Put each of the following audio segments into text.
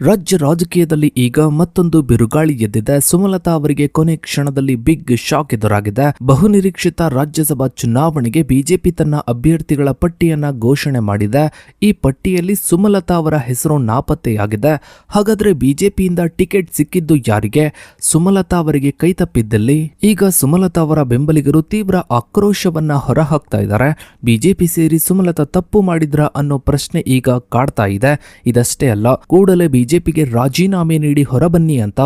ರಾಜ್ಯ ರಾಜಕೀಯದಲ್ಲಿ ಈಗ ಮತ್ತೊಂದು ಬಿರುಗಾಳಿ ಎದ್ದಿದೆ. ಸುಮಲತಾ ಅವರಿಗೆ ಕೊನೆ ಕ್ಷಣದಲ್ಲಿ ಬಿಗ್ ಶಾಕ್ ಎದುರಾಗಿದೆ. ಬಹುನಿರೀಕ್ಷಿತ ರಾಜ್ಯಸಭಾ ಚುನಾವಣೆಗೆ ಬಿಜೆಪಿ ತನ್ನ ಅಭ್ಯರ್ಥಿಗಳ ಪಟ್ಟಿಯನ್ನ ಘೋಷಣೆ ಮಾಡಿದೆ. ಈ ಪಟ್ಟಿಯಲ್ಲಿ ಸುಮಲತಾ ಅವರ ಹೆಸರು ನಾಪತ್ತೆಯಾಗಿದೆ. ಹಾಗಾದ್ರೆ ಬಿಜೆಪಿಯಿಂದ ಟಿಕೆಟ್ ಸಿಕ್ಕಿದ್ದು ಯಾರಿಗೆ? ಸುಮಲತಾ ಅವರಿಗೆ ಕೈತಪ್ಪಿದ್ದಲ್ಲಿ ಈಗ ಸುಮಲತಾ ಅವರ ಬೆಂಬಲಿಗರು ತೀವ್ರ ಆಕ್ರೋಶವನ್ನ ಹೊರಹಾಕ್ತಾ ಇದ್ದಾರೆ. ಬಿಜೆಪಿ ಸೇರಿ ಸುಮಲತಾ ತಪ್ಪು ಮಾಡಿದ್ರ ಅನ್ನೋ ಪ್ರಶ್ನೆ ಈಗ ಕಾಡ್ತಾ ಇದೆ. ಇದಷ್ಟೇ ಅಲ್ಲ, ಕೂಡಲೇ ಬಿಜೆಪಿಗೆ ರಾಜೀನಾಮೆ ನೀಡಿ ಹೊರಬನ್ನಿ ಅಂತ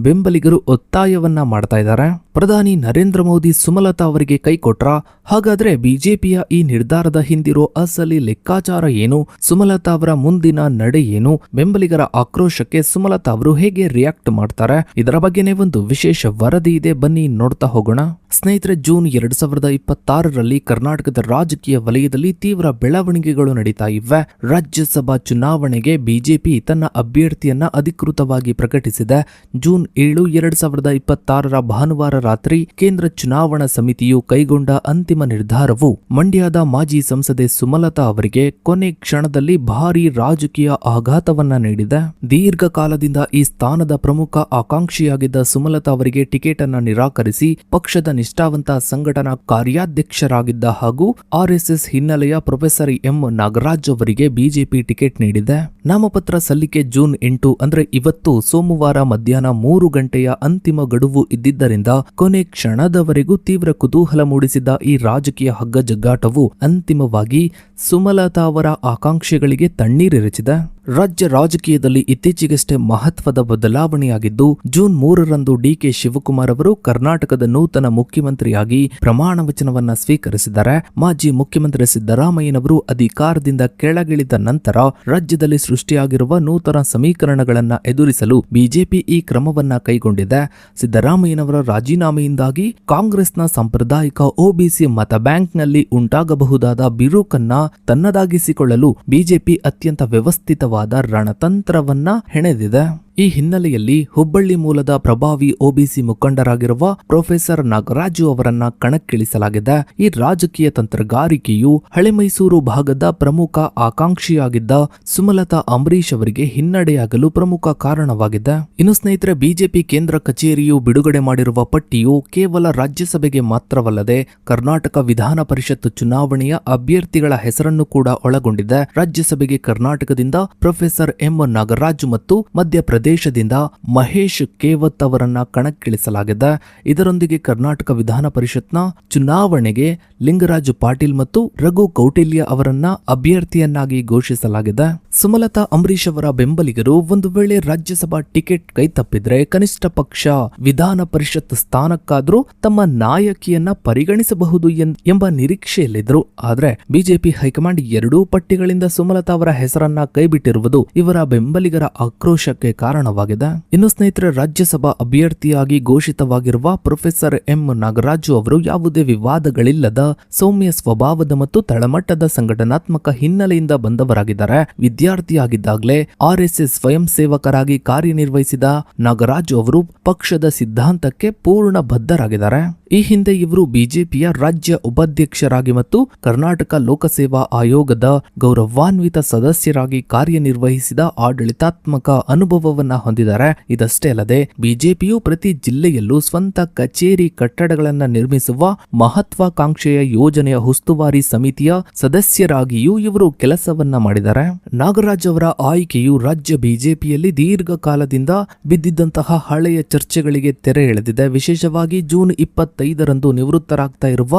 ಬೆಂಬಲಿಗರು ಒತ್ತಾಯವನ್ನ ಮಾಡ್ತಾ ಇದ್ದಾರೆ. ಪ್ರಧಾನಿ ನರೇಂದ್ರ ಮೋದಿ ಸುಮಲತಾ ಅವರಿಗೆ ಕೈ ಕೊಟ್ರ? ಹಾಗಾದ್ರೆ ಬಿಜೆಪಿಯ ಈ ನಿರ್ಧಾರದ ಹಿಂದಿರೋ ಅಸಲಿ ಲೆಕ್ಕಾಚಾರ ಏನು? ಸುಮಲತಾ ಅವರ ಮುಂದಿನ ನಡೆ ಏನು? ಬೆಂಬಲಿಗರ ಆಕ್ರೋಶಕ್ಕೆ ಸುಮಲತಾ ಅವರು ಹೇಗೆ ರಿಯಾಕ್ಟ್ ಮಾಡ್ತಾರೆ? ಇದರ ಬಗ್ಗೆನೇ ಒಂದು ವಿಶೇಷ ವರದಿ ಇದೆ, ಬನ್ನಿ ನೋಡ್ತಾ ಹೋಗೋಣ. ಸ್ನೇಹಿತರೆ, ಜೂನ್ 2026ರಲ್ಲಿ ಕರ್ನಾಟಕದ ರಾಜಕೀಯ ವಲಯದಲ್ಲಿ ತೀವ್ರ ಬೆಳವಣಿಗೆಗಳು ನಡೀತಾ ಇವೆ. ರಾಜ್ಯಸಭಾ ಚುನಾವಣೆಗೆ ಬಿಜೆಪಿ ತನ್ನ ಅಭ್ಯರ್ಥಿಯನ್ನ ಅಧಿಕೃತವಾಗಿ ಪ್ರಕಟಿಸಿದೆ. ಜೂನ್ 7, 2026 ಭಾನುವಾರ ರಾತ್ರಿ ಕೇಂದ್ರ ಚುನಾವಣಾ ಸಮಿತಿಯು ಕೈಗೊಂಡ ಅಂತಿಮ ನಿರ್ಧಾರವು ಮಂಡ್ಯದ ಮಾಜಿ ಸಂಸದೆ ಸುಮಲತಾ ಅವರಿಗೆ ಕೊನೆ ಕ್ಷಣದಲ್ಲಿ ಭಾರೀ ರಾಜಕೀಯ ಆಘಾತವನ್ನ ನೀಡಿದೆ. ದೀರ್ಘಕಾಲದಿಂದ ಈ ಸ್ಥಾನದ ಪ್ರಮುಖ ಆಕಾಂಕ್ಷಿಯಾಗಿದ್ದ ಸುಮಲತಾ ಅವರಿಗೆ ಟಿಕೆಟ್ ಅನ್ನ ನಿರಾಕರಿಸಿ ಪಕ್ಷದ ನಿಷ್ಠಾವಂತ ಸಂಘಟನಾ ಕಾರ್ಯಾಧ್ಯಕ್ಷರಾಗಿದ್ದ ಹಾಗೂ ಆರ್ಎಸ್ಎಸ್ ಹಿನ್ನೆಲೆಯ ಪ್ರೊಫೆಸರ್ ಎಂ ನಾಗರಾಜ್ ಅವರಿಗೆ ಬಿಜೆಪಿ ಟಿಕೆಟ್ ನೀಡಿದೆ. ನಾಮಪತ್ರ ಸಲ್ಲಿಕೆ ಜೂನ್ 8 ಅಂದ್ರೆ ಇವತ್ತು ಸೋಮವಾರ ಮಧ್ಯಾಹ್ನ 3 ಗಂಟೆಯ ಅಂತಿಮ ಗಡುವು ಇದ್ದಿದ್ದರಿಂದ ಕೊನೆ ಕ್ಷಣದವರೆಗೂ ತೀವ್ರ ಕುತೂಹಲ ಮೂಡಿಸಿದ್ದ ಈ ರಾಜಕೀಯ ಹಗ್ಗಜಗ್ಗಾಟವು ಅಂತಿಮವಾಗಿ ಸುಮಲತಾ ಅವರ ಆಕಾಂಕ್ಷೆಗಳಿಗೆ ತಣ್ಣೀರೆರಚಿದೆ. ರಾಜ್ಯ ರಾಜಕೀಯದಲ್ಲಿ ಇತ್ತೀಚೆಗಷ್ಟೇ ಮಹತ್ವದ ಬದಲಾವಣೆಯಾಗಿದ್ದು, ಜೂನ್ 3ರಂದು ಡಿಕೆ ಶಿವಕುಮಾರ್ ಅವರು ಕರ್ನಾಟಕದ ನೂತನ ಮುಖ್ಯಮಂತ್ರಿಯಾಗಿ ಪ್ರಮಾಣ ವಚನವನ್ನ ಸ್ವೀಕರಿಸಿದ್ದಾರೆ. ಮಾಜಿ ಮುಖ್ಯಮಂತ್ರಿ ಸಿದ್ದರಾಮಯ್ಯನವರು ಅಧಿಕಾರದಿಂದ ಕೆಳಗಿಳಿದ ನಂತರ ರಾಜ್ಯದಲ್ಲಿ ಸೃಷ್ಟಿಯಾಗಿರುವ ನೂತನ ಸಮೀಕರಣಗಳನ್ನ ಎದುರಿಸಲು ಬಿಜೆಪಿ ಈ ಕ್ರಮವನ್ನ ಕೈಗೊಂಡಿದೆ. ಸಿದ್ದರಾಮಯ್ಯನವರ ರಾಜೀನಾಮೆಯಿಂದಾಗಿ ಕಾಂಗ್ರೆಸ್ನ ಸಾಂಪ್ರದಾಯಿಕ ಒಬಿಸಿ ಮತ ಬ್ಯಾಂಕ್ನಲ್ಲಿ ಉಂಟಾಗಬಹುದಾದ ಬಿರುಕನ್ನ ತನ್ನದಾಗಿಸಿಕೊಳ್ಳಲು ಬಿಜೆಪಿ ಅತ್ಯಂತ ವ್ಯವಸ್ಥಿತವಾದ ರಣತಂತ್ರವನ್ನ ಹೆಣೆದಿದೆ. ಈ ಹಿನ್ನೆಲೆಯಲ್ಲಿ ಹುಬ್ಬಳ್ಳಿ ಮೂಲದ ಪ್ರಭಾವಿ ಒಬಿಸಿ ಮುಖಂಡರಾಗಿರುವ ಪ್ರೊಫೆಸರ್ ನಾಗರಾಜು ಅವರನ್ನ ಕಣಕ್ಕಿಳಿಸಲಾಗಿದೆ. ಈ ರಾಜಕೀಯ ತಂತ್ರಗಾರಿಕೆಯು ಹಳೆ ಮೈಸೂರು ಭಾಗದ ಪ್ರಮುಖ ಆಕಾಂಕ್ಷಿಯಾಗಿದ್ದ ಸುಮಲತಾ ಅಂಬರೀಶ್ ಅವರಿಗೆ ಹಿನ್ನಡೆಯಾಗಲು ಪ್ರಮುಖ ಕಾರಣವಾಗಿದೆ. ಇನ್ನು ಸ್ನೇಹಿತರೆ, ಬಿಜೆಪಿ ಕೇಂದ್ರ ಕಚೇರಿಯು ಬಿಡುಗಡೆ ಮಾಡಿರುವ ಪಟ್ಟಿಯು ಕೇವಲ ರಾಜ್ಯಸಭೆಗೆ ಮಾತ್ರವಲ್ಲದೆ ಕರ್ನಾಟಕ ವಿಧಾನ ಪರಿಷತ್ ಚುನಾವಣೆಯ ಅಭ್ಯರ್ಥಿಗಳ ಹೆಸರನ್ನು ಕೂಡ ಒಳಗೊಂಡಿದೆ. ರಾಜ್ಯಸಭೆಗೆ ಕರ್ನಾಟಕದಿಂದ ಪ್ರೊಫೆಸರ್ ಎಂ ನಾಗರಾಜು ಮತ್ತು ಮಧ್ಯಪ್ರದೇಶದಿಂದ ಮಹೇಶ್ ಕೇವತ್ ಅವರನ್ನ ಕಣಕ್ಕಿಳಿಸಲಾಗಿದೆ. ಇದರೊಂದಿಗೆ ಕರ್ನಾಟಕ ವಿಧಾನ ಪರಿಷತ್ನ ಚುನಾವಣೆಗೆ ಲಿಂಗರಾಜು ಪಾಟೀಲ್ ಮತ್ತು ರಘು ಕೌಟಿಲ್ಯ ಅವರನ್ನ ಅಭ್ಯರ್ಥಿಯನ್ನಾಗಿ ಘೋಷಿಸಲಾಗಿದೆ. ಸುಮಲತಾ ಅಂಬರೀಶ್ ಅವರ ಬೆಂಬಲಿಗರು ಒಂದು ವೇಳೆ ರಾಜ್ಯಸಭಾ ಟಿಕೆಟ್ ಕೈತಪ್ಪಿದ್ರೆ ಕನಿಷ್ಠ ಪಕ್ಷ ವಿಧಾನ ಪರಿಷತ್ ಸ್ಥಾನಕ್ಕಾದ್ರೂ ತಮ್ಮ ನಾಯಕಿಯನ್ನ ಪರಿಗಣಿಸಬಹುದು ಎಂಬ ನಿರೀಕ್ಷೆಯಲ್ಲಿದ್ರು. ಆದ್ರೆ ಬಿಜೆಪಿ ಹೈಕಮಾಂಡ್ ಎರಡೂ ಪಟ್ಟಿಗಳಿಂದ ಸುಮಲತಾ ಅವರ ಹೆಸರನ್ನ ಕೈಬಿಟ್ಟಿರುವುದು ಇವರ ಬೆಂಬಲಿಗರ ಆಕ್ರೋಶಕ್ಕೆ ಕಾರಣವಾಗಿದೆ. ಇನ್ನು ಸ್ನೇಹಿತರೆ, ರಾಜ್ಯಸಭಾ ಅಭ್ಯರ್ಥಿಯಾಗಿ ಘೋಷಿತವಾಗಿರುವ ಪ್ರೊಫೆಸರ್ ಎಂ ನಾಗರಾಜು ಅವರು ಯಾವುದೇ ವಿವಾದಗಳಿಲ್ಲದ ಸೌಮ್ಯ ಸ್ವಭಾವದ ಮತ್ತು ತಳಮಟ್ಟದ ಸಂಘಟನಾತ್ಮಕ ಹಿನ್ನೆಲೆಯಿಂದ ಬಂದವರಾಗಿದ್ದಾರೆ. ವಿದ್ಯಾರ್ಥಿಯಾಗಿದ್ದಾಗಲೇ ಆರ್ಎಸ್ಎಸ್ ಸ್ವಯಂ ಸೇವಕರಾಗಿ ಕಾರ್ಯನಿರ್ವಹಿಸಿದ ನಾಗರಾಜು ಅವರು ಪಕ್ಷದ ಸಿದ್ಧಾಂತಕ್ಕೆ ಪೂರ್ಣ ಬದ್ಧರಾಗಿದ್ದಾರೆ. ಈ ಹಿಂದೆ ಇವರು ಬಿಜೆಪಿಯ ರಾಜ್ಯ ಉಪಾಧ್ಯಕ್ಷರಾಗಿ ಮತ್ತು ಕರ್ನಾಟಕ ಲೋಕಸೇವಾ ಆಯೋಗದ ಗೌರವಾನ್ವಿತ ಸದಸ್ಯರಾಗಿ ಕಾರ್ಯನಿರ್ವಹಿಸಿದ ಆಡಳಿತಾತ್ಮಕ ಅನುಭವವನ್ನ ಹೊಂದಿದ್ದಾರೆ. ಇದಷ್ಟೇ ಅಲ್ಲದೆ ಬಿಜೆಪಿಯು ಪ್ರತಿ ಜಿಲ್ಲೆಯಲ್ಲೂ ಸ್ವಂತ ಕಚೇರಿ ಕಟ್ಟಡಗಳನ್ನ ನಿರ್ಮಿಸುವ ಮಹತ್ವಾಕಾಂಕ್ಷೆಯ ಯೋಜನೆಯ ಉಸ್ತುವಾರಿ ಸಮಿತಿಯ ಸದಸ್ಯರಾಗಿಯೂ ಇವರು ಕೆಲಸವನ್ನ ಮಾಡಿದ್ದಾರೆ. ನಾಗರಾಜ್ ಅವರ ಆಯ್ಕೆಯು ರಾಜ್ಯ ಬಿಜೆಪಿಯಲ್ಲಿ ದೀರ್ಘಕಾಲದಿಂದ ಬಿದ್ದಿದ್ದಂತಹ ಹಳೆಯ ಚರ್ಚೆಗಳಿಗೆ ತೆರೆ ಎಳೆದಿದೆ. ವಿಶೇಷವಾಗಿ ಜೂನ್ 25ರಂದು ನಿವೃತ್ತರಾಗ್ತಾ ಇರುವ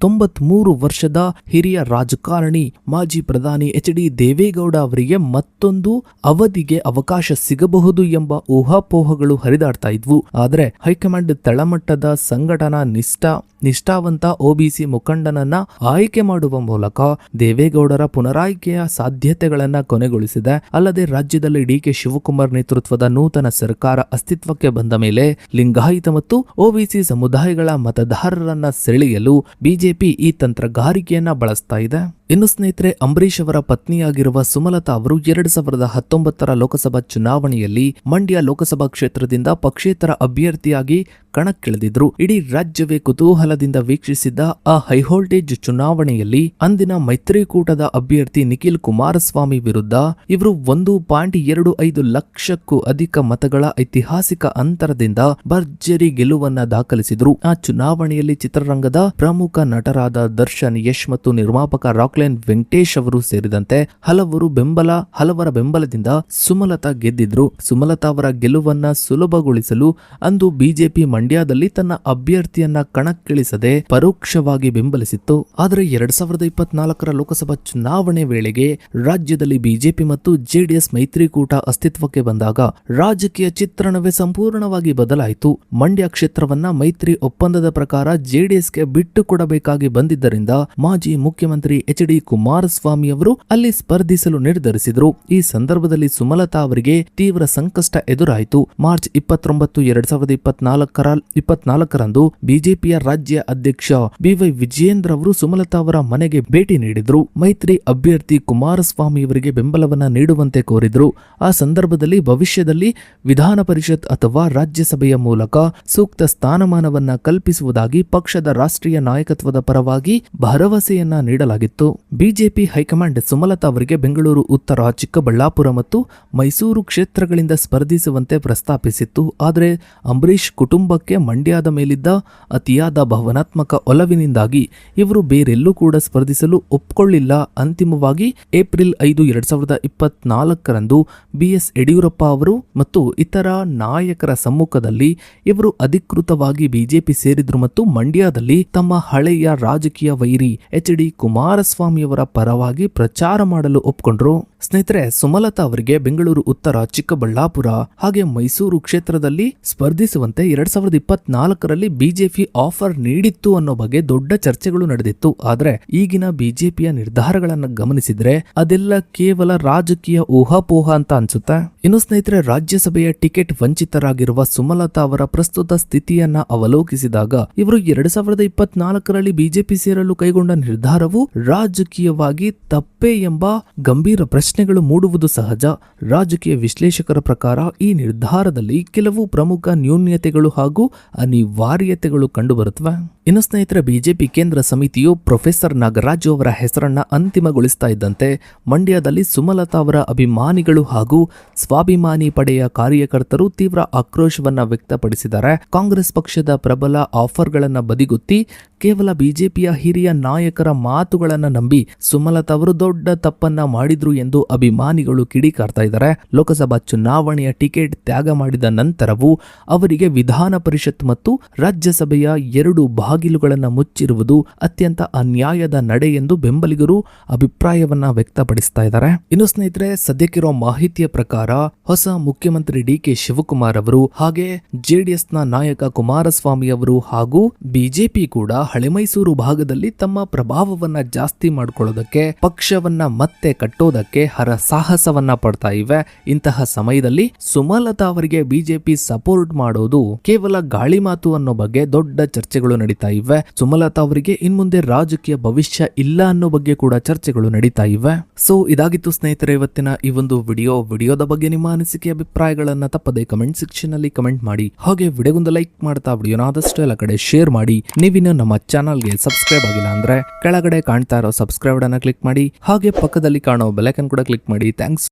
93 ವರ್ಷದ ಹಿರಿಯ ರಾಜಕಾರಣಿ ಮಾಜಿ ಪ್ರಧಾನಿ ಎಚ್.ಡಿ. ದೇವೇಗೌಡ ಅವರಿಗೆ ಮತ್ತೊಂದು ಅವಧಿಗೆ ಅವಕಾಶ ಸಿಗಬಹುದು ಎಂಬ ಊಹಾಪೋಹಗಳು ಹರಿದಾಡ್ತಾ ಇದ್ವು. ಆದರೆ ಹೈಕಮಾಂಡ್ ತಳಮಟ್ಟದ ಸಂಘಟನಾ ನಿಷ್ಠಾವಂತ ಒಬಿಸಿ ಮುಖಂಡನನ್ನ ಆಯ್ಕೆ ಮಾಡುವ ಮೂಲಕ ದೇವೇಗೌಡರ ಪುನರಾಯ್ಕೆಯ ಸಾಧ್ಯತೆಗಳನ್ನ ಕೊನೆಗೊಳಿಸಿದೆ. ಅಲ್ಲದೆ ರಾಜ್ಯದಲ್ಲಿ ಡಿಕೆ ಶಿವಕುಮಾರ್ ನೇತೃತ್ವದ ನೂತನ ಸರ್ಕಾರ ಅಸ್ತಿತ್ವಕ್ಕೆ ಬಂದ ಮೇಲೆ ಲಿಂಗಾಯತ ಮತ್ತು ಒಬಿಸಿ ಸಮುದಾಯಗಳ ಮತದಾರರನ್ನ ಸೆಳೆಯಲು ಬಿಜೆಪಿ ಈ ತಂತ್ರಗಾರಿಕೆಯನ್ನ ಬಳಸ್ತಾ ಇದೆ. ಇನ್ನು ಸ್ನೇಹಿತರೆ, ಅಂಬರೀಶ್ ಅವರ ಪತ್ನಿಯಾಗಿರುವ ಸುಮಲತಾ ಅವರು 2019 ಲೋಕಸಭಾ ಚುನಾವಣೆಯಲ್ಲಿ ಮಂಡ್ಯ ಲೋಕಸಭಾ ಕ್ಷೇತ್ರದಿಂದ ಪಕ್ಷೇತರ ಅಭ್ಯರ್ಥಿಯಾಗಿ ಕಣಕ್ಕಿಳಿದಿದ್ರು. ಇಡೀ ರಾಜ್ಯವೇ ಕುತೂಹಲದಿಂದ ವೀಕ್ಷಿಸಿದ್ದ ಆ ಹೈವೋಲ್ಟೇಜ್ ಚುನಾವಣೆಯಲ್ಲಿ ಅಂದಿನ ಮೈತ್ರಿಕೂಟದ ಅಭ್ಯರ್ಥಿ ನಿಖಿಲ್ ಕುಮಾರಸ್ವಾಮಿ ವಿರುದ್ಧ ಇವರು 1.25 ಲಕ್ಷಕ್ಕೂ ಅಧಿಕ ಮತಗಳ ಐತಿಹಾಸಿಕ ಅಂತರದಿಂದ ಭರ್ಜರಿ ಗೆಲುವನ್ನ ದಾಖಲಿಸಿದ್ರು. ಆ ಚುನಾವಣೆಯಲ್ಲಿ ಚಿತ್ರರಂಗದ ಪ್ರಮುಖ ನಟರಾದ ದರ್ಶನ್, ಯಶ್ ಮತ್ತು ನಿರ್ಮಾಪಕ ರಾಕ್ಲೈನ್ ವೆಂಕಟೇಶ್ ಅವರು ಸೇರಿದಂತೆ ಹಲವರ ಬೆಂಬಲದಿಂದ ಸುಮಲತಾ ಗೆದ್ದಿದ್ರು. ಸುಮಲತಾ ಅವರ ಗೆಲುವನ್ನ ಸುಲಭಗೊಳಿಸಲು ಅಂದು ಬಿಜೆಪಿ ಮಂಡ್ಯದಲ್ಲಿ ತನ್ನ ಅಭ್ಯರ್ಥಿಯನ್ನ ಕಣಕ್ಕಿಳಿಸದೆ ಪರೋಕ್ಷವಾಗಿ ಬೆಂಬಲಿಸಿತ್ತು. ಆದರೆ 2024 ಲೋಕಸಭಾ ಚುನಾವಣೆ ವೇಳೆಗೆ ರಾಜ್ಯದಲ್ಲಿ ಬಿಜೆಪಿ ಮತ್ತು ಜೆಡಿಎಸ್ ಮೈತ್ರಿಕೂಟ ಅಸ್ತಿತ್ವಕ್ಕೆ ಬಂದಾಗ ರಾಜಕೀಯ ಚಿತ್ರಣವೇ ಸಂಪೂರ್ಣವಾಗಿ ಬದಲಾಯಿತು. ಮಂಡ್ಯ ಕ್ಷೇತ್ರವನ್ನ ಮೈತ್ರಿ ಒಪ್ಪಂದದ ಪ್ರಕಾರ ಜೆಡಿಎಸ್ಗೆ ಬಿಟ್ಟು ಕೊಡಬೇಕಾಗಿ ಬಂದಿದ್ದರಿಂದ ಮಾಜಿ ಮುಖ್ಯಮಂತ್ರಿ ಎಚ್.ಡಿ. ಕುಮಾರಸ್ವಾಮಿ ಅವರು ಅಲ್ಲಿ ಸ್ಪರ್ಧಿಸಲು ನಿರ್ಧರಿಸಿದರು. ಈ ಸಂದರ್ಭದಲ್ಲಿ ಸುಮಲತಾ ಅವರಿಗೆ ತೀವ್ರ ಸಂಕಷ್ಟ ಎದುರಾಯಿತು. ಮಾರ್ಚ್ 29, 2024ರಂದು ಬಿಜೆಪಿಯ ರಾಜ್ಯ ಅಧ್ಯಕ್ಷ ಬಿ.ವೈ. ವಿಜಯೇಂದ್ರ ಅವರು ಸುಮಲತಾ ಅವರ ಮನೆಗೆ ಭೇಟಿ ನೀಡಿದ್ರು. ಮೈತ್ರಿ ಅಭ್ಯರ್ಥಿ ಕುಮಾರಸ್ವಾಮಿ ಅವರಿಗೆ ಬೆಂಬಲವನ್ನ ನೀಡುವಂತೆ ಕೋರಿದ್ರು. ಆ ಸಂದರ್ಭದಲ್ಲಿ ಭವಿಷ್ಯದಲ್ಲಿ ವಿಧಾನ ಪರಿಷತ್ ಅಥವಾ ರಾಜ್ಯಸಭೆಯ ಮೂಲಕ ಸೂಕ್ತ ಸ್ಥಾನಮಾನವನ್ನ ಕಲ್ಪಿಸುವುದಾಗಿ ಪಕ್ಷದ ರಾಷ್ಟ್ರೀಯ ನಾಯಕತ್ವದ ಪರವಾಗಿ ಭರವಸೆಯನ್ನ ನೀಡಲಾಗಿತ್ತು. ಬಿಜೆಪಿ ಹೈಕಮಾಂಡ್ ಸುಮಲತಾ ಅವರಿಗೆ ಬೆಂಗಳೂರು ಉತ್ತರ, ಚಿಕ್ಕಬಳ್ಳಾಪುರ ಮತ್ತು ಮೈಸೂರು ಕ್ಷೇತ್ರಗಳಿಂದ ಸ್ಪರ್ಧಿಸುವಂತೆ ಪ್ರಸ್ತಾಪಿಸಿತ್ತು. ಆದರೆ ಅಂಬರೀಶ್ ಕುಟುಂಬಕ್ಕೆ ಮಂಡ್ಯದ ಮೇಲಿದ್ದ ಅತಿಯಾದ ಭಾವನಾತ್ಮಕ ಒಲವಿನಿಂದಾಗಿ ಇವರು ಬೇರೆಲ್ಲೂ ಕೂಡ ಸ್ಪರ್ಧಿಸಲು ಒಪ್ಪಿಕೊಳ್ಳಿಲ್ಲ. ಅಂತಿಮವಾಗಿ ಏಪ್ರಿಲ್ 5, 2024ರಂದು ಬಿ.ಎಸ್. ಯಡಿಯೂರಪ್ಪ ಅವರು ಮತ್ತು ಇತರ ನಾಯಕರ ಸಮ್ಮುಖದಲ್ಲಿ ಇವರು ಅಧಿಕೃತವಾಗಿ ಬಿಜೆಪಿ ಸೇರಿದ್ರು ಮತ್ತು ಮಂಡ್ಯದಲ್ಲಿ ತಮ್ಮ ಹಳೆಯ ರಾಜಕೀಯ ವೈರಿ ಎಚ್.ಡಿ. ಕುಮಾರಸ್ವಾಮಿಯವರ ಪರವಾಗಿ ಪ್ರಚಾರ ಮಾಡಲು ಒಪ್ಪಿಕೊಂಡ್ರು. ಸ್ನೇಹಿತರೆ, ಸುಮಲತಾ ಅವರಿಗೆ ಬೆಂಗಳೂರು ಉತ್ತರ, ಚಿಕ್ಕಬಳ್ಳಾಪುರ ಹಾಗೆ ಮೈಸೂರು ಕ್ಷೇತ್ರದಲ್ಲಿ ಸ್ಪರ್ಧಿಸುವಂತೆ 2024ರಲ್ಲಿ ಬಿಜೆಪಿ ಆಫರ್ ನೀಡಿತ್ತು ಅನ್ನೋ ಬಗ್ಗೆ ದೊಡ್ಡ ಚರ್ಚೆಗಳು ನಡೆದಿತ್ತು. ಆದ್ರೆ ಈಗಿನ ಬಿಜೆಪಿಯ ನಿರ್ಧಾರಗಳನ್ನು ಗಮನಿಸಿದ್ರೆ ಅದೆಲ್ಲ ಕೇವಲ ರಾಜಕೀಯ ಊಹಾಪೋಹ ಅಂತ ಅನ್ಸುತ್ತೆ. ಇನ್ನು ಸ್ನೇಹಿತರೆ, ರಾಜ್ಯಸಭೆಯ ಟಿಕೆಟ್ ವಂಚಿತರಾಗಿರುವ ಸುಮಲತಾ ಅವರ ಪ್ರಸ್ತುತ ಸ್ಥಿತಿಯನ್ನ ಅವಲೋಕಿಸಿದಾಗ ಇವರು 2024ರಲ್ಲಿ ಬಿಜೆಪಿ ಸೇರಲು ಕೈಗೊಂಡ ನಿರ್ಧಾರವು ರಾಜಕೀಯವಾಗಿ ತಪ್ಪೇ ಎಂಬ ಗಂಭೀರ ಪ್ರಶ್ನೆಗಳು ಮೂಡುವುದು ಸಹಜ. ರಾಜಕೀಯ ವಿಶ್ಲೇಷಕರ ಪ್ರಕಾರ ಈ ನಿರ್ಧಾರದಲ್ಲಿ ಕೆಲವು ಪ್ರಮುಖ ನ್ಯೂನ್ಯತೆಗಳು ಹಾಗೂ ಅನಿವಾರ್ಯತೆಗಳು ಕಂಡುಬರುತ್ತವೆ. ಇನ್ನು ಸ್ನೇಹಿತರೆ, ಬಿಜೆಪಿ ಕೇಂದ್ರ ಸಮಿತಿಯು ಪ್ರೊಫೆಸರ್ ನಾಗರಾಜು ಅವರ ಹೆಸರನ್ನ ಅಂತಿಮಗೊಳಿಸ್ತಾ ಇದ್ದಂತೆ ಮಂಡ್ಯದಲ್ಲಿ ಸುಮಲತಾ ಅವರ ಅಭಿಮಾನಿಗಳು ಹಾಗೂ ಸ್ವಾಭಿಮಾನಿ ಪಡೆಯ ಕಾರ್ಯಕರ್ತರು ತೀವ್ರ ಆಕ್ರೋಶವನ್ನ ವ್ಯಕ್ತಪಡಿಸಿದ್ದಾರೆ. ಕಾಂಗ್ರೆಸ್ ಪಕ್ಷದ ಪ್ರಬಲ ಆಫರ್ಗಳನ್ನ ಬದಿಗುತ್ತಿ ಕೇವಲ ಬಿಜೆಪಿಯ ಹಿರಿಯ ನಾಯಕರ ಮಾತುಗಳನ್ನ ನಂಬಿ ಸುಮಲತಾ ಅವರು ದೊಡ್ಡ ತಪ್ಪನ್ನ ಮಾಡಿದ್ರು ಎಂದು ಅಭಿಮಾನಿಗಳು ಕಿಡಿಕಾರ್ತಾ ಇದ್ದಾರೆ. ಲೋಕಸಭಾ ಚುನಾವಣೆಯ ಟಿಕೆಟ್ ತ್ಯಾಗ ಮಾಡಿದ ನಂತರವೂ ಅವರಿಗೆ ವಿಧಾನ ಪರಿಷತ್ ಮತ್ತು ರಾಜ್ಯಸಭೆಯ 2 ಬಾಗಿಲುಗಳನ್ನು ಮುಚ್ಚಿರುವುದು ಅತ್ಯಂತ ಅನ್ಯಾಯದ ನಡೆ ಎಂದು ಬೆಂಬಲಿಗರು ಅಭಿಪ್ರಾಯವನ್ನ ವ್ಯಕ್ತಪಡಿಸ್ತಾ ಇದ್ದಾರೆ. ಇನ್ನು ಸ್ನೇಹಿತರೆ, ಸದ್ಯಕ್ಕಿರೋ ಮಾಹಿತಿಯ ಪ್ರಕಾರ ಹೊಸ ಮುಖ್ಯಮಂತ್ರಿ ಡಿ.ಕೆ. ಶಿವಕುಮಾರ್ ಅವರು ಹಾಗೆ ಜೆಡಿಎಸ್ನ ನಾಯಕ ಕುಮಾರಸ್ವಾಮಿ ಅವರು ಹಾಗೂ ಬಿಜೆಪಿ ಕೂಡ ಹಳೆಮೈಸೂರು ಭಾಗದಲ್ಲಿ ತಮ್ಮ ಪ್ರಭಾವವನ್ನ ಜಾಸ್ತಿ ಮಾಡಿಕೊಳ್ಳೋದಕ್ಕೆ, ಪಕ್ಷವನ್ನ ಮತ್ತೆ ಕಟ್ಟೋದಕ್ಕೆ ಹರಸಾಹಸವನ್ನ ಪಡ್ತಾ ಇವೆ. ಇಂತಹ ಸಮಯದಲ್ಲಿ ಸುಮಲತಾ ಅವರಿಗೆ ಬಿಜೆಪಿ ಸಪೋರ್ಟ್ ಮಾಡೋದು ಕೇವಲ ಗಾಳಿ ಮಾತು ಅನ್ನೋ ಬಗ್ಗೆ ದೊಡ್ಡ ಚರ್ಚೆಗಳು ನಡೀತಾ ಇವೆ. ಸುಮಲತಾ ಅವರಿಗೆ ಇನ್ಮುಂದೆ ರಾಜಕೀಯ ಭವಿಷ್ಯ ಇಲ್ಲ ಅನ್ನೋ ಬಗ್ಗೆ ಕೂಡ ಚರ್ಚೆಗಳು ನಡೀತಾ ಇವೆ. ಸೊ ಇದಾಗಿತ್ತು ಸ್ನೇಹಿತರೆ ಇವತ್ತಿನ ಈ ಒಂದು ವಿಡಿಯೋದ ಬಗ್ಗೆ ನಿಮ್ಮ ಅನಿಸಿಕೆ ಅಭಿಪ್ರಾಯಗಳನ್ನ ತಪ್ಪದೆ ಕಮೆಂಟ್ ಸೆಕ್ಷನ್ ಅಲ್ಲಿ ಕಮೆಂಟ್ ಮಾಡಿ. ಹಾಗೆ ವಿಡಿಯೋಗೊಂದು ಲೈಕ್ ಮಾಡ್ತಾ ವಿಡಿಯೋನ ಆದಷ್ಟು ಎಲ್ಲ ಕಡೆ ಶೇರ್ ಮಾಡಿ. ನೀವಿನ್ನು ನಮ್ಮ ಚಾನಲ್ಗೆ ಸಬ್ಸ್ಕ್ರೈಬ್ ಆಗಿಲ್ಲ ಅಂದ್ರೆ ಕೆಳಗಡೆ ಕಾಣ್ತಾ ಇರೋ ಸಬ್ಸ್ಕ್ರೈಬ್ ಅನ್ನ ಕ್ಲಿಕ್ ಮಾಡಿ. ಹಾಗೆ ಪಕ್ಕದಲ್ಲಿ ಕಾಣೋ ಬೆಲ್ ಐಕಾನ್ ಕೂಡ ಕ್ಲಿಕ್ ಮಾಡಿ. ಥ್ಯಾಂಕ್ಸ್.